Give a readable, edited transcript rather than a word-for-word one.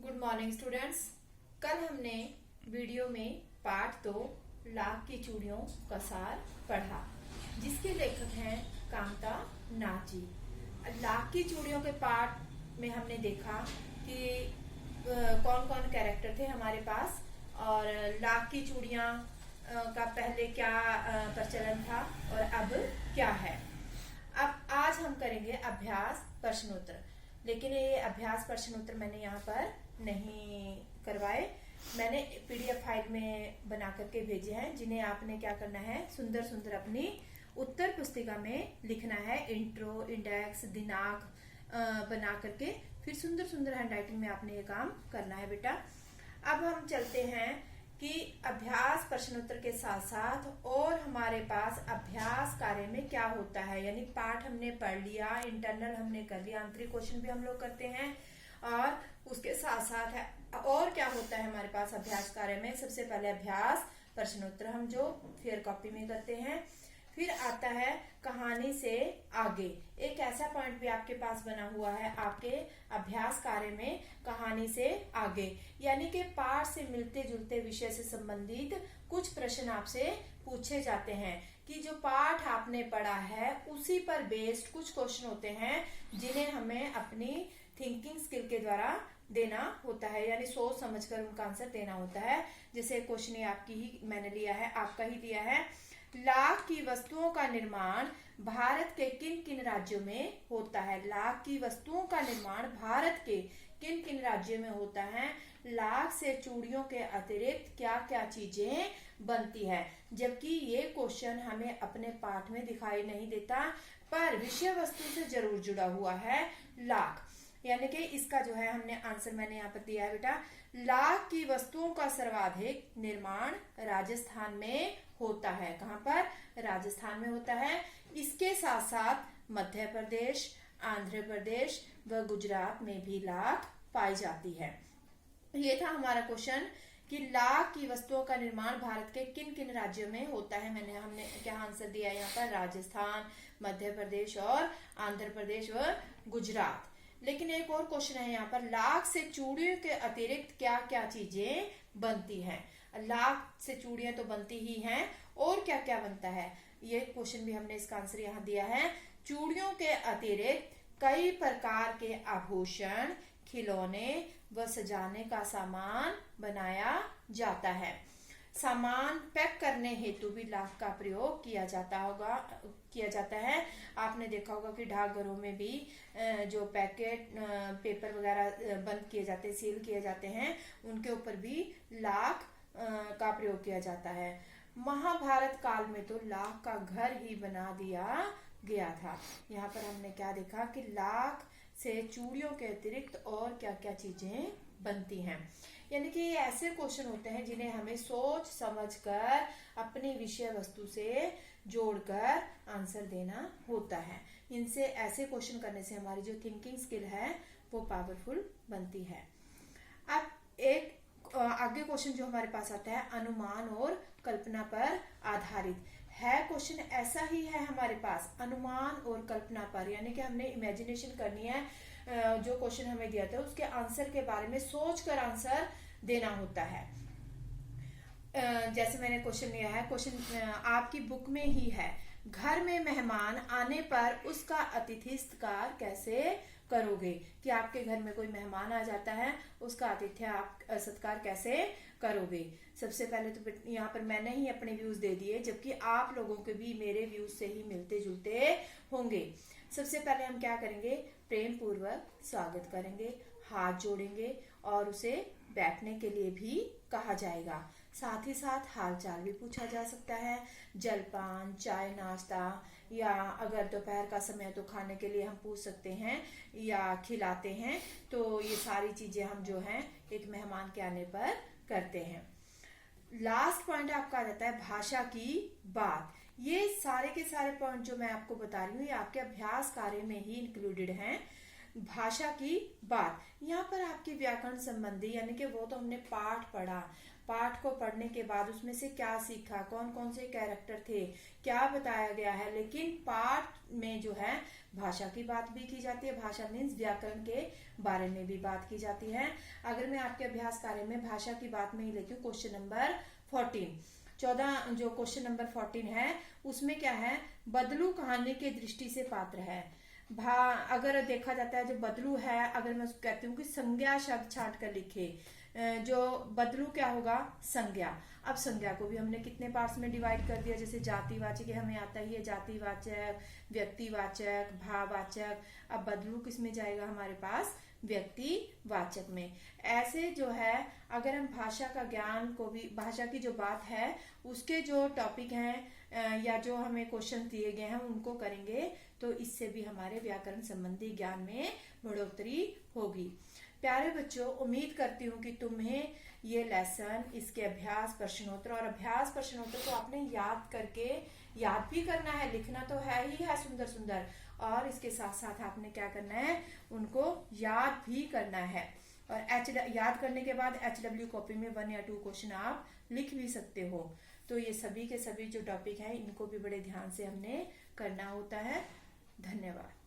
Good morning students. कल हमने video में पार्ट 2 लाख की चूड़ियों का सार पढ़ा, जिसके लेखक हैं कांता नाची। लाख की चूड़ियों के पार्ट में हमने देखा कि कौन कौन कैरेक्टर थे हमारे पास और लाख की चूड़ियां का पहले क्या प्रचलन था और अब क्या है। अब आज हम करेंगे अभ्यास प्रश्नोत्तर, लेकिन ये अभ्यास प्रश्नोत्तर मैंने यहाँ पर नहीं करवाए। मैंने पीडीएफ फाइल में बना करके भेजे हैं, जिन्हें आपने क्या करना है, सुंदर सुंदर अपनी उत्तर पुस्तिका में लिखना है। इंट्रो, इंडेक्स, दिनांक बना करके फिर सुंदर सुंदर हैंडराइटिंग में आपने ये काम करना है बेटा। अब हम चलते हैं कि अभ्यास प्रश्नोत्तर के साथ साथ और हमारे पास अभ्यास कार्य में क्या होता है। यानी पाठ हमने पढ़ लिया, इंटरनल हमने कर लिया, आंतरिक क्वेश्चन भी हम लोग करते हैं और उसके साथ साथ है और क्या होता है हमारे पास अभ्यास कार्य में। सबसे पहले अभ्यास प्रश्नोत्तर हम जो फेयर कॉपी में करते हैं, फिर आता है कहानी से आगे। एक ऐसा पॉइंट भी आपके पास बना हुआ है आपके अभ्यास कार्य में, कहानी से आगे, यानी कि पाठ से मिलते जुलते विषय से संबंधित कुछ प्रश्न आपसे पूछे जाते हैं कि जो पाठ आपने पढ़ा है उसी पर बेस्ड कुछ क्वेश्चन होते हैं, जिन्हें हमें अपनी थिंकिंग स्किल के द्वारा देना होता है, यानी सोच समझकर उनका आंसर देना होता है। जैसे क्वेश्चन आपकी ही मैंने लिया है, आपका ही लिया है। लाख की वस्तुओं का निर्माण भारत के किन किन राज्यों में होता है। लाख की वस्तुओं का निर्माण भारत के किन किन राज्यों में होता है। लाख से चूड़ियों के अतिरिक्त क्या क्या चीजें बनती है। जबकि ये क्वेश्चन हमें अपने पाठ में दिखाई नहीं देता, पर विषय वस्तु से जरूर जुड़ा हुआ है लाख, यानी कि इसका जो है हमने आंसर मैंने यहाँ पर दिया है बेटा। लाख की वस्तुओं का सर्वाधिक निर्माण राजस्थान में होता है। कहाँ पर? राजस्थान में होता है। इसके साथ साथ मध्य प्रदेश, आंध्र प्रदेश व गुजरात में भी लाख पाई जाती है। ये था हमारा क्वेश्चन कि लाख की वस्तुओं का निर्माण भारत के किन किन राज्यों में होता है। हमने क्या आंसर दिया यहाँ पर? राजस्थान, मध्य प्रदेश और आंध्र प्रदेश व गुजरात। लेकिन एक और क्वेश्चन है यहाँ पर, लाख से चूड़ियों के अतिरिक्त क्या क्या चीजें बनती हैं। लाख से चूड़ियां तो बनती ही हैं, और क्या क्या बनता है, ये क्वेश्चन भी हमने इसका आंसर यहाँ दिया है। चूड़ियों के अतिरिक्त कई प्रकार के आभूषण, खिलौने व सजाने का सामान बनाया जाता है। सामान पैक करने हेतु भी लाख का प्रयोग किया जाता है। आपने देखा होगा कि डाकघरों में भी जो पैकेट पेपर वगैरह बंद किए जाते हैं, सील किए जाते हैं, उनके ऊपर भी लाख का प्रयोग किया जाता है। महाभारत काल में तो लाख का घर ही बना दिया गया था। यहाँ पर हमने क्या देखा कि लाख से चूड़ियों के अतिरिक्त और क्या क्या चीजें बनती हैं। यानी कि ये ऐसे क्वेश्चन होते हैं जिन्हें हमें सोच समझकर अपनी विषय वस्तु से जोड़कर आंसर देना होता है। इनसे ऐसे क्वेश्चन करने से हमारी जो थिंकिंग स्किल है वो पावरफुल बनती है। अब एक आगे क्वेश्चन जो हमारे पास आता है, अनुमान और कल्पना पर आधारित है। क्वेश्चन ऐसा ही है हमारे पास, अनुमान और कल्पना पर, यानी कि हमने इमेजिनेशन करनी है। जो क्वेश्चन हमें दिया था उसके आंसर के बारे में सोचकर आंसर देना होता है। जैसे मैंने क्वेश्चन लिया है, क्वेश्चन आपकी बुक में ही है, घर में मेहमान आने पर उसका अतिथि सत्कार कैसे करोगे। कि आपके घर में कोई मेहमान आ जाता है, उसका आतिथ्य आप सत्कार कैसे करोगे। सबसे पहले तो यहाँ पर मैंने ही अपने व्यूज दे दिए, जबकि आप लोगों के भी मेरे व्यूज से ही मिलते जुलते होंगे। सबसे पहले हम क्या करेंगे, प्रेम पूर्वक स्वागत करेंगे, हाथ जोड़ेंगे और उसे बैठने के लिए भी कहा जाएगा। साथ ही साथ हालचाल भी पूछा जा सकता है, जलपान, चाय, नाश्ता, या अगर दोपहर का समय तो खाने के लिए हम पूछ सकते हैं या खिलाते हैं। तो ये सारी चीजें हम जो हैं एक मेहमान के आने पर करते हैं। लास्ट पॉइंट आपका आ जाता है भाषा की बात। ये सारे के सारे पॉइंट जो मैं आपको बता रही हूँ ये आपके अभ्यास कार्य में ही इंक्लूडेड हैं। भाषा की बात। यहाँ पर आपकी व्याकरण संबंधी यानी कि वो तो हमने पाठ पढ़ा, पाठ को पढ़ने के बाद उसमें से क्या सीखा, कौन कौन से कैरेक्टर थे, क्या बताया गया है, लेकिन पाठ में जो है भाषा की बात भी की जाती है। भाषा मीन्स व्याकरण के बारे में भी बात की जाती है। अगर मैं आपके अभ्यास कार्य में भाषा की बात में ही लेती हूँ, क्वेश्चन नंबर 14 जो क्वेश्चन नंबर 14 है उसमें क्या है, बदलू कहानी के दृष्टि से पात्र है। अगर देखा जाता है जो बदलू है, अगर मैं उसको कहती हूँ कि संज्ञा शब्द छांट कर लिखे, जो बदलू क्या होगा, संज्ञा। अब संज्ञा को भी हमने कितने पार्ट्स में डिवाइड कर दिया, जैसे जातिवाचक हमें आता ही है, जातिवाचक, व्यक्तिवाचक, भाववाचक। अब बदलू किस में जाएगा हमारे पास, व्यक्तिवाचक में। ऐसे जो है अगर हम भाषा का ज्ञान को भी, भाषा की जो बात है उसके जो टॉपिक हैं या जो हमें क्वेश्चन दिए गए हैं उनको करेंगे तो इससे भी हमारे व्याकरण संबंधी ज्ञान में बढ़ोतरी होगी। प्यारे बच्चों, उम्मीद करती हूँ कि तुम्हें ये लेसन, इसके अभ्यास प्रश्नोत्तर और अभ्यास प्रश्नोत्तर को आपने याद करके, याद भी करना है, लिखना तो है ही है सुंदर सुंदर, और इसके साथ साथ आपने क्या करना है, उनको याद भी करना है। और याद करने के बाद HW कॉपी में 1 या 2 क्वेश्चन आप लिख भी सकते हो। तो ये सभी के सभी जो टॉपिक है इनको भी बड़े ध्यान से हमने करना होता है। धन्यवाद।